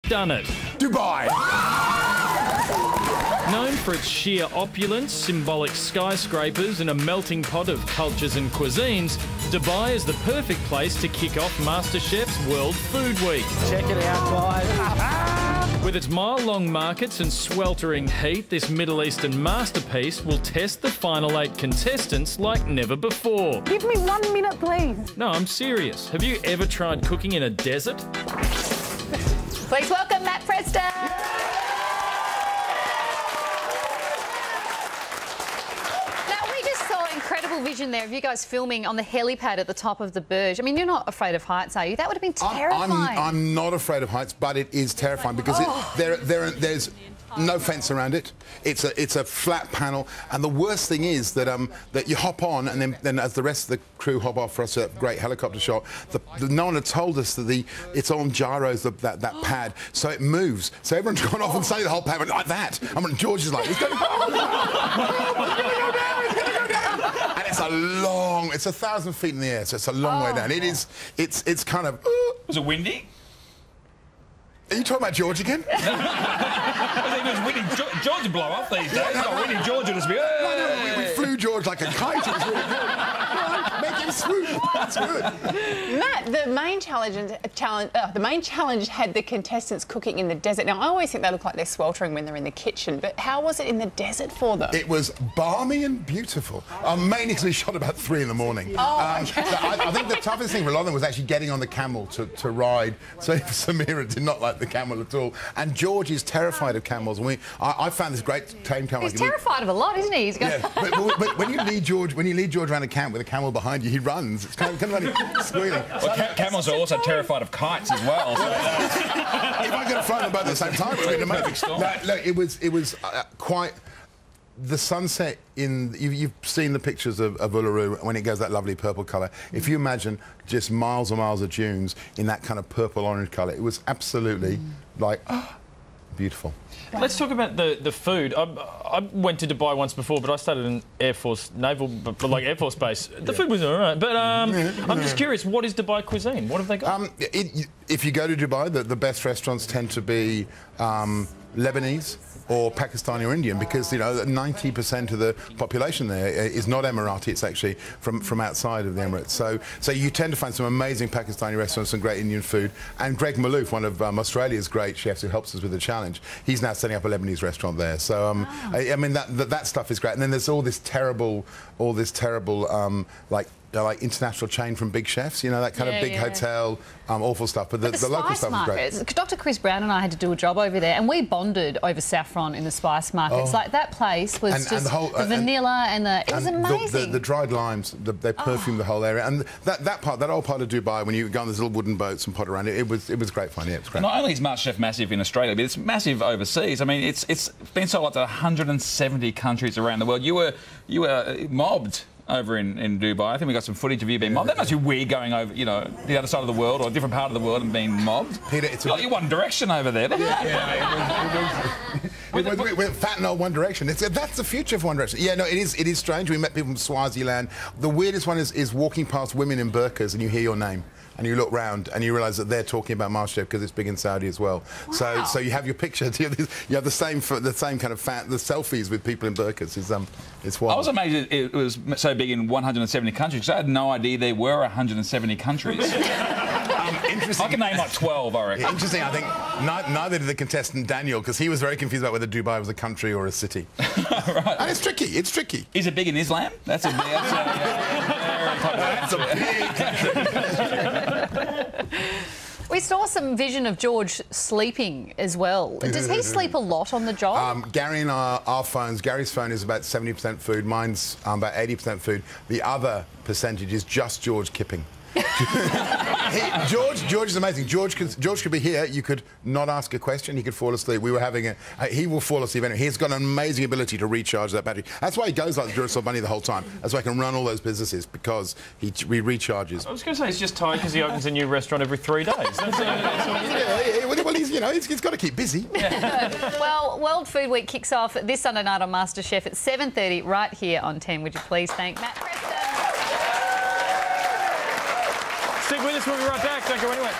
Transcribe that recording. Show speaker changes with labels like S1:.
S1: done it.
S2: Dubai.
S1: Known for its sheer opulence, symbolic skyscrapers and a melting pot of cultures and cuisines, Dubai is the perfect place to kick off MasterChef's World Food Week.
S3: Check it out, guys.
S1: With its mile-long markets and sweltering heat, this Middle Eastern masterpiece will test the final 8 contestants like never before.
S4: Give me 1 minute, please.
S1: No, I'm serious. Have you ever tried cooking in a desert?
S5: Please welcome Matt Preston. Incredible vision there of you guys filming on the helipad at the top of the Burj. I mean, you're not afraid of heights, are you? That would have been terrifying.
S2: I'm not afraid of heights, but it is terrifying because there's no fence around it. It's a flat panel, and the worst thing is that that you hop on, and then as the rest of the crew hop off for us a great helicopter shot, no one had told us that it's on gyros, that pad, so it moves. So everyone's gone off and say the whole pad went like that. I mean, George is like, it's going to go down. And it's 1,000 feet in the air, so it's a long way down. It's kind of.
S6: Was it windy?
S2: Are you talking about George again?
S6: I think it was windy. George would blow up these days. Not windy. George would just be.
S2: No, we flew George like a kite. It was really good. Make him swoop. That's good.
S4: Matt, the main challenge had the contestants cooking in the desert. Now, I always think they look like they're sweltering when they're in the kitchen, but how was it in the desert for them?
S2: It was balmy and beautiful. Mainly because we shot about 3 in the morning.
S4: Oh, okay.
S2: I think the toughest thing for a lot of them was actually getting on the camel to ride. So Samira did not like the camel at all. And George is terrified of camels. And I found this great tame camel.
S5: He's terrified of a lot, isn't he? He's
S2: yeah, but when you lead George around a camp with a camel behind you, he runs. It's kind of like squealing.
S6: Well, camels are also terrified of kites as well. So
S2: if I could have flown them both at the same time, it would have been amazing. No, look, it was quite. The sunset you've seen the pictures of Uluru when it goes that lovely purple colour. If you imagine just miles and miles of dunes in that kind of purple-orange colour, it was absolutely like beautiful.
S1: Let's talk about the food. I went to Dubai once before, but I studied in Air Force Air Force Base. The food was all right, but I'm just curious, what is Dubai cuisine? What have they got?
S2: If you go to Dubai, the best restaurants tend to be Lebanese or Pakistani or Indian, because 90% of the population there is not Emirati. It's actually from outside of the Emirates. So you tend to find some amazing Pakistani restaurants and great Indian food. And Greg Malouf, one of Australia's great chefs who helps us with the challenge, he's now setting up a Lebanese restaurant there. So I mean that stuff is great. And then there's all this terrible like international chain from big chefs, that kind of big hotel, awful stuff. But the local stuff is great.
S5: Dr. Chris Brown and I had to do a job over there, and we bonded over saffron in the spice markets. Like, that place was the vanilla and it was amazing.
S2: The dried limes, they perfume the whole area, and that whole part of Dubai, when you go on those little wooden boats and pot around it, was great fun. Yeah, it was great.
S6: Not only is MasterChef massive in Australia, but it's massive overseas. I mean, it's been sold out to 170 countries around the world. You were mobbed over in Dubai. I think we got some footage of you being mobbed. That must be weird going over, the other side of the world or a different part of the world and being mobbed.
S2: Peter, it's
S6: like One Direction over there.
S2: We're fat and old One Direction. That's the future of One Direction. Yeah, no, it is strange. We met people from Swaziland. The weirdest one is walking past women in burqas and you hear your name. And you look round and you realise that they're talking about MasterChef because it's big in Saudi as well. Wow. So you have your picture. You have the same kind of the selfies with people in burqas. It's wild.
S6: I was amazed it was so big in 170 countries because I had no idea there were 170 countries.
S2: Interesting.
S6: I can name like 12, I reckon.
S2: Interesting. I think neither did the contestant Daniel, because he was very confused about whether Dubai was a country or a city.
S6: Right.
S2: And it's tricky. It's tricky.
S6: Is it big in Islam? That's a
S5: big. We saw some vision of George sleeping as well. Does he sleep a lot on the job?
S2: Gary and our phones, Gary's phone is about 70% food, mine's about 80% food. The other percentage is just George kipping. George is amazing. George could be here. You could not ask a question. He could fall asleep. We were having he will fall asleep anyway. He's got an amazing ability to recharge that battery. That's why he goes like the Duracell Bunny the whole time. That's why he can run all those businesses, because he recharges.
S1: I was going to say he's just tired because he opens a new restaurant every 3 days.
S2: Well, he's got to keep busy.
S5: Yeah. Well, World Food Week kicks off this Sunday night on MasterChef at 7:30 right here on 10. Would you please thank Matt Preston?
S1: Stick with us, we'll be right back. Don't go anywhere.